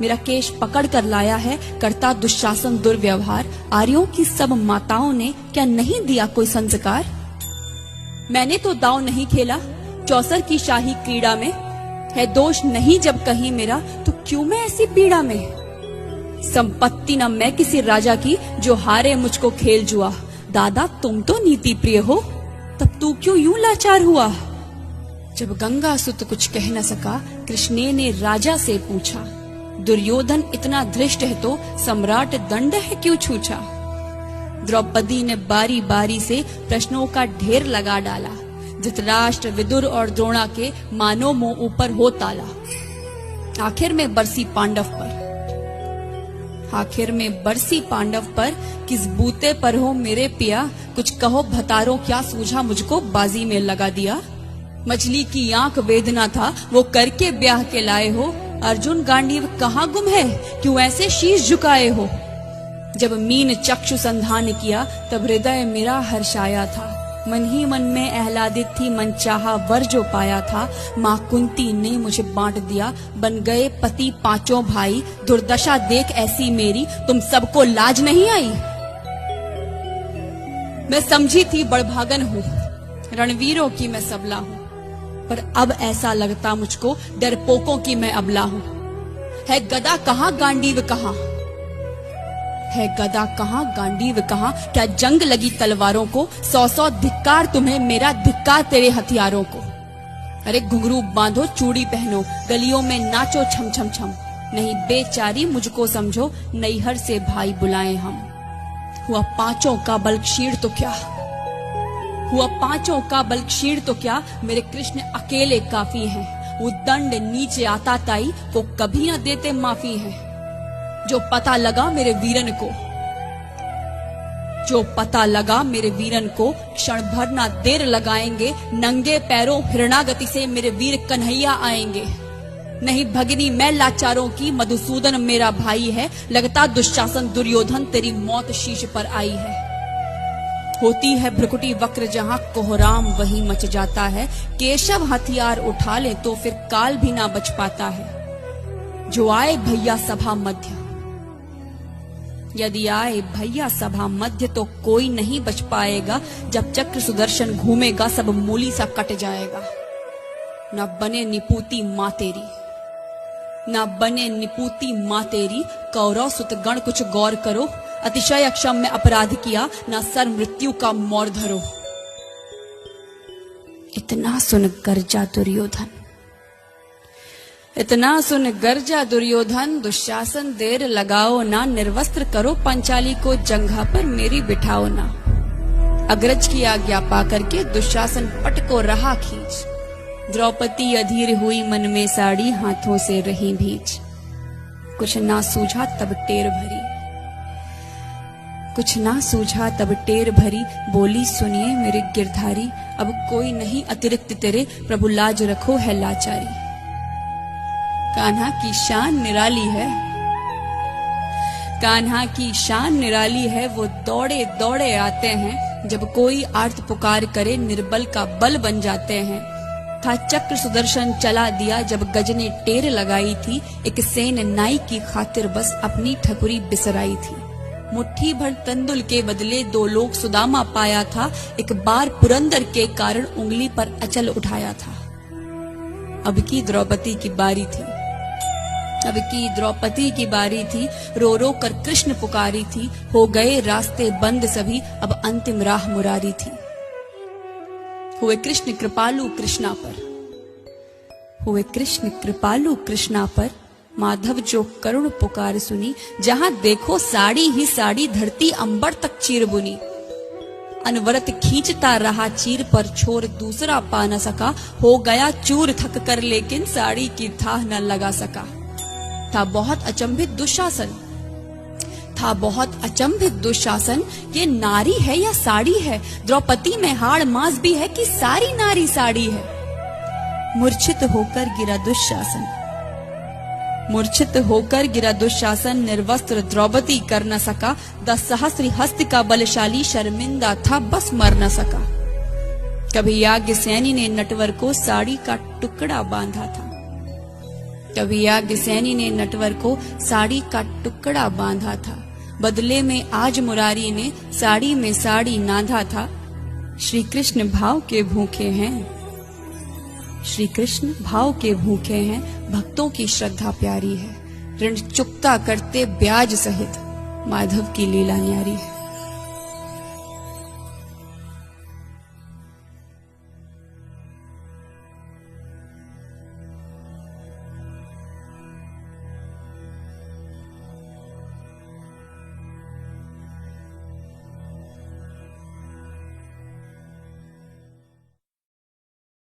मेरा केश पकड़ कर लाया है, करता दुशासन दुर्व्यवहार। आर्यों की सब माताओं ने क्या नहीं दिया कोई संस्कार? मैंने तो दांव नहीं खेला चौसर की शाही क्रीड़ा में, है दोष नहीं जब कहीं मेरा, तो क्यों मैं ऐसी पीड़ा में? संपत्ति न मैं किसी राजा की, जो हारे मुझको खेल जुआ। दादा तुम तो नीति प्रिय हो, तब तू क्यों यूं लाचार हुआ? जब गंगा सुत कुछ कह न सका, कृष्ण ने राजा से पूछा। दुर्योधन इतना धृष्ट है तो सम्राट दंड है क्यों छूछा? द्रौपदी ने बारी बारी से प्रश्नों का ढेर लगा डाला। धृतराष्ट्र, विदुर और द्रोणा के मानो मुंह ऊपर हो ताला। आखिर में बरसी पांडव पर किस बूते पर हो मेरे पिया? कुछ कहो भतारो क्या सूझा मुझको बाजी में लगा दिया? मछली की आंख वेदना था वो करके ब्याह के लाए हो। अर्जुन गांडीव कहाँ गुम है, क्यों ऐसे शीश झुकाए हो? जब मीन चक्षु संधान किया तब हृदय मेरा हर्षाया था। मन ही मन में आह्लादित थी, मन चाहा वर जो पाया था। माँ कुंती ने मुझे बांट दिया, बन गए पति पांचों भाई। दुर्दशा देख ऐसी मेरी, तुम सबको लाज नहीं आई? मैं समझी थी बड़भागन हूँ, रणवीरों की मैं सबला हूँ, पर अब ऐसा लगता मुझको डरपोकों की मैं अबला हूँ। है गदा कहाँ गांडीव कहाँ, है गदा कहाँ गांडीव कहाँ? क्या जंग लगी तलवारों को? 100 धिक्कार तुम्हें, मेरा धिक्कार तेरे हथियारों को। अरे घुंघरू बांधो चूड़ी पहनो, गलियों में नाचो छम छम छम। नहीं बेचारी मुझको समझो, नैहर से भाई बुलाए हम। हुआ पांचों का बल क्षीण तो क्या, हुआ पांचों का बल क्षीण तो क्या? मेरे कृष्ण अकेले काफी हैं। वो दंड नीचे आता ताई, वो कभी न देते माफी है। जो पता लगा मेरे वीरन को, जो पता लगा मेरे वीरन को, क्षण भर ना देर लगाएंगे। नंगे पैरों हिरणागति से मेरे वीर कन्हैया आएंगे। नहीं भगनी मैं लाचारों की, मधुसूदन मेरा भाई है। लगता दुशासन दुर्योधन तेरी मौत शीश पर आई है। होती है भ्रुकुटी वक्र जहां कोहराम वहीं मच जाता है। केशव हथियार उठा ले तो फिर काल भी ना बच पाता है। जो आए भैया सभा मध्य, यदि आए भैया सभा मध्य, तो कोई नहीं बच पाएगा। जब चक्र सुदर्शन घूमेगा सब मूली सा कट जाएगा। न बने निपूती माँ तेरी, न बने निपूती माँ तेरी। कौरव सुत गण कुछ गौर करो, अतिशय अक्षम्य अपराध किया, न सर मृत्यु का मोर धरो। इतना सुन गर्जा दुर्योधन, इतना सुन गर्जा दुर्योधन। दुशासन देर लगाओ ना, निर्वस्त्र करो पंचाली को, जंघा पर मेरी बिठाओ ना। अग्रज की आज्ञा पा करके दुशासन पट को रहा खींच। द्रौपदी अधीर हुई मन में साड़ी, हाथों से रही भींच। कुछ ना सूझा तब टेर भरी, कुछ ना सूझा तब टेर भरी। बोली सुनिए मेरे गिरधारी, अब कोई नहीं अतिरिक्त तेरे, प्रभु लाज रखो है लाचारी। कान्हा की शान निराली है, कान्हा की शान निराली है। वो दौड़े दौड़े आते हैं, जब कोई आर्त पुकार करे निर्बल का बल बन जाते हैं। था चक्र सुदर्शन चला दिया जब गज ने टेर लगाई थी। एक सेन नाई की खातिर बस अपनी ठकुरी बिसराई थी। मुट्ठी भर तंदुल के बदले 2 लोग सुदामा पाया था। एक बार पुरंदर के कारण उंगली पर अचल उठाया था। अब की द्रौपदी की बारी थी, अब की द्रौपदी की बारी थी। रो रो कर कृष्ण पुकारी थी। हो गए रास्ते बंद सभी, अब अंतिम राह मुरारी थी। हुए कृष्ण कृपालु कृष्णा पर, हुए कृष्ण कृपालु कृष्णा पर। माधव जो करुण पुकार सुनी, जहां देखो साड़ी ही साड़ी, धरती अंबर तक चीर बुनी। अनवरत खींचता रहा चीर पर, छोर दूसरा पा न सका। हो गया चूर थक कर, लेकिन साड़ी की थाह न लगा सका। था बहुत अचंभित दुशासन, था बहुत अचंभित दुशासन। ये नारी है या साड़ी है? द्रौपदी में हाड़ मांस भी है कि सारी नारी साड़ी है? मूर्छित होकर गिरा दुशासन, मूर्छित होकर गिरा दुशासन। निर्वस्त्र द्रौपदी कर न सका। 10 सहस्त्र हस्त का बलशाली, शर्मिंदा था बस मर न सका। कभी याज्ञसेनी ने नटवर को साड़ी का टुकड़ा बांधा था। तभी याज्ञसेनी ने नटवर को साड़ी का टुकड़ा बांधा था। बदले में आज मुरारी ने साड़ी में साड़ी नाधा था। श्री कृष्ण भाव के भूखे हैं, श्री कृष्ण भाव के भूखे हैं, भक्तों की श्रद्धा प्यारी है। ऋण चुकता करते ब्याज सहित, माधव की लीला न्यारी है।